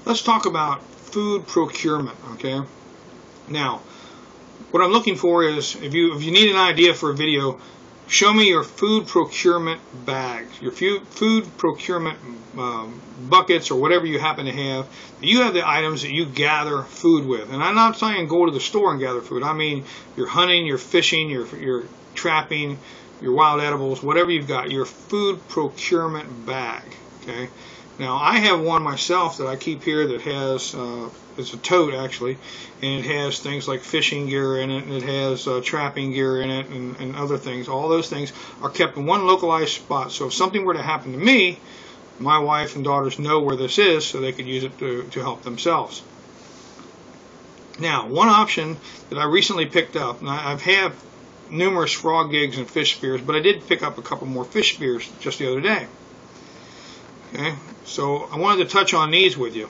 Let's talk about food procurement, okay? Now, what I'm looking for is, if you need an idea for a video, show me your food procurement bags, your food procurement buckets, or whatever you happen to have. You have the items that you gather food with. And I'm not saying go to the store and gather food. I mean you're hunting, you're fishing, you're trapping, your wild edibles, whatever you've got, your food procurement bag, okay? Now, I have one myself that I keep here that has, it's a tote actually, and it has things like fishing gear in it, and it has trapping gear in it, and other things. All those things are kept in one localized spot, so if something were to happen to me, my wife and daughters know where this is, so they could use it to help themselves. Now, one option that I recently picked up, and I've had numerous frog gigs and fish spears, but I did pick up a couple more fish spears just the other day. Okay, so I wanted to touch on these with you.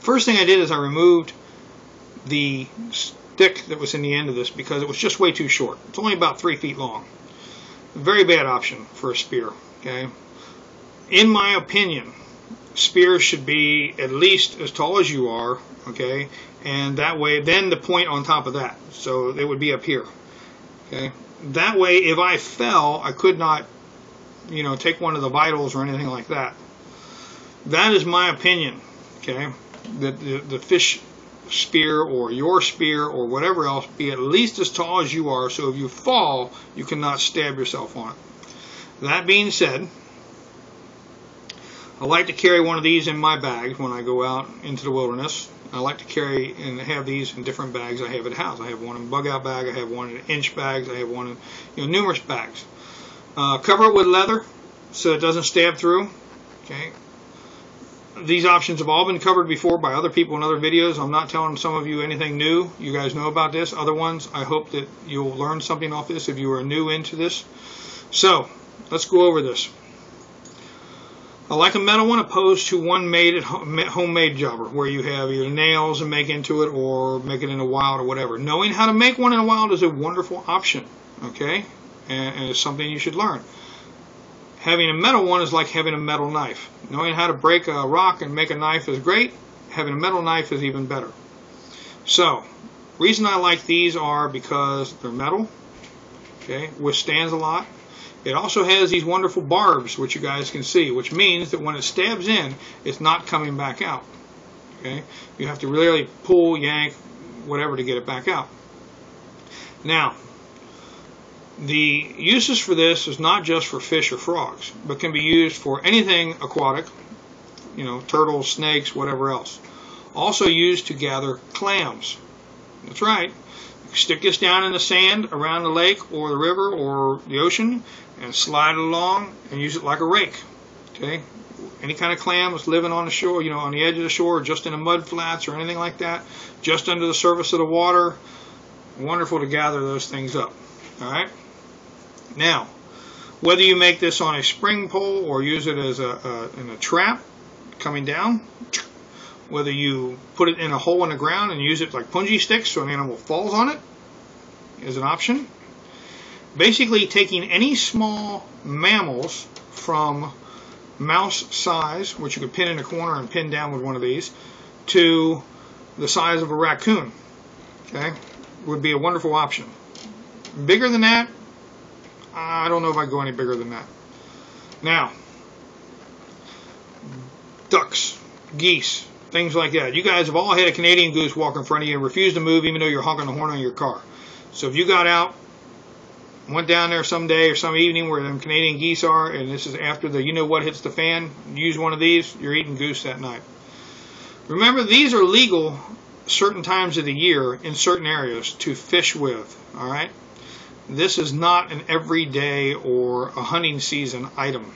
First thing I did is I removed the stick that was in the end of this because it was just way too short. It's only about 3 feet long. A very bad option for a spear. Okay, in my opinion, spears should be at least as tall as you are. Okay, and that way, then the point on top of that, so it would be up here. Okay, that way, if I fell, I could not, you know, take one of the vitals or anything like that. That is my opinion. Okay, the fish spear or your spear or whatever else be at least as tall as you are, so if you fall, you cannot stab yourself on it. That being said, I like to carry one of these in my bag when I go out into the wilderness. I like to carry and have these in different bags I have at the house. I have one in a bug out bag, I have one in inch bags, I have one in numerous bags. Cover it with leather so it doesn't stab through. Okay. These options have all been covered before by other people in other videos. I'm not telling some of you anything new. You guys know about this. Other ones, I hope that you'll learn something off this if you are new into this. So, let's go over this. I like a metal one opposed to one made at homemade jobber, where you have either nails and make into it or make it in a wild or whatever. Knowing how to make one in a wild is a wonderful option, okay? And it's something you should learn. Having a metal one is like having a metal knife. Knowing how to break a rock and make a knife is great. Having a metal knife is even better. So, reason I like these are because they're metal, okay, withstands a lot. It also has these wonderful barbs, which you guys can see, which means that when it stabs in, it's not coming back out. Okay, you have to really pull, yank, whatever to get it back out. Now, the uses for this is not just for fish or frogs, but can be used for anything aquatic, you know, turtles, snakes, whatever else. Also used to gather clams. That's right. Stick this down in the sand around the lake or the river or the ocean and slide it along and use it like a rake. Okay? Any kind of clam that's living on the shore, you know, on the edge of the shore, just in the mud flats or anything like that, just under the surface of the water, wonderful to gather those things up. Alright? Now, whether you make this on a spring pole or use it as in a trap coming down, whether you put it in a hole in the ground and use it like punji sticks so an animal falls on it is an option. Basically taking any small mammals from mouse size, which you could pin in a corner and pin down with one of these, to the size of a raccoon, okay, would be a wonderful option. Bigger than that, I don't know if I go any bigger than that. Now, ducks, geese, things like that. You guys have all had a Canadian goose walk in front of you and refused to move even though you're honking the horn on your car. So if you got out, went down there someday or some evening where them Canadian geese are, and this is after the you-know-what hits the fan, use one of these, you're eating goose that night. Remember, these are legal certain times of the year in certain areas to fish with, all right? This is not an everyday or a hunting season item.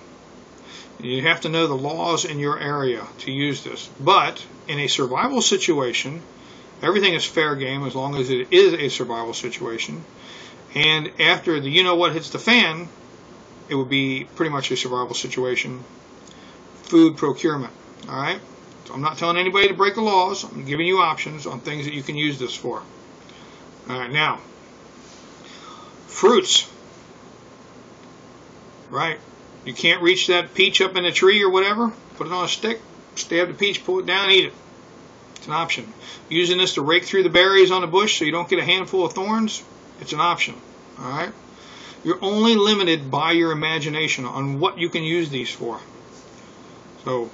You have to know the laws in your area to use this. But in a survival situation, everything is fair game as long as it is a survival situation. And after the you-know-what hits the fan, it would be pretty much a survival situation. Food procurement. Alright? So I'm not telling anybody to break the laws. I'm giving you options on things that you can use this for. Alright, now, fruits. Right? You can't reach that peach up in a tree or whatever, put it on a stick, stab the peach, pull it down, eat it. It's an option. Using this to rake through the berries on the bush so you don't get a handful of thorns, it's an option. All right? You're only limited by your imagination on what you can use these for. So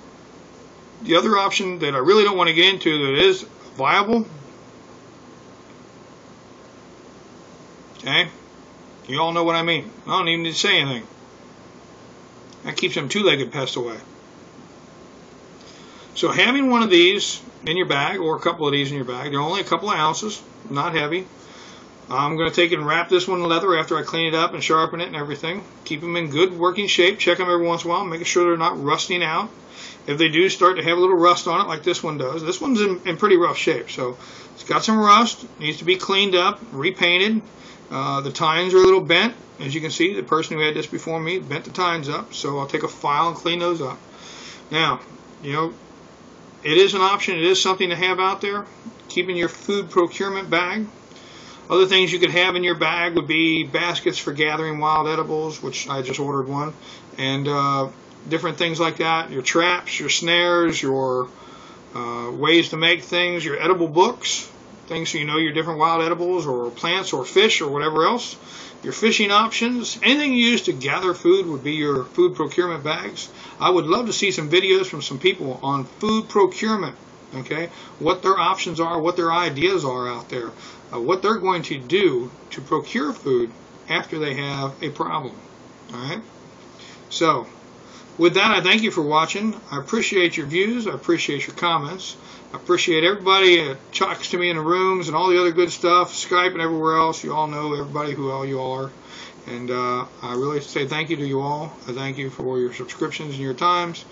the other option that I really don't want to get into that is viable, okay, you all know what I mean. I don't even need to say anything. That keeps them two-legged pests away. So having one of these in your bag, or a couple of these in your bag, they're only a couple of ounces, not heavy. I'm going to take it and wrap this one in leather after I clean it up and sharpen it and everything. Keep them in good working shape. Check them every once in a while, making sure they're not rusting out. If they do start to have a little rust on it, like this one does, this one's in pretty rough shape. So it's got some rust, needs to be cleaned up, repainted. The tines are a little bent. As you can see, the person who had this before me bent the tines up. So I'll take a file and clean those up. Now, you know, it is an option. It is something to have out there. Keeping your food procurement bag. Other things you could have in your bag would be baskets for gathering wild edibles, which I just ordered one, and different things like that. Your traps, your snares, your ways to make things, your edible books, things so you know your different wild edibles or plants or fish or whatever else. Your fishing options, anything you use to gather food would be your food procurement bags. I would love to see some videos from some people on food procurement, okay, what their options are, what their ideas are out there. What they're going to do to procure food after they have a problem. All right. So, with that, I thank you for watching. I appreciate your views. I appreciate your comments. I appreciate everybody that talks to me in the rooms and all the other good stuff, Skype and everywhere else. You all know everybody who all you all are. And I really say thank you to you all. I thank you for your subscriptions and your times.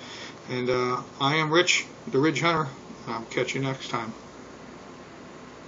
And I am Rich, the Ridge Hunter. I'll catch you next time.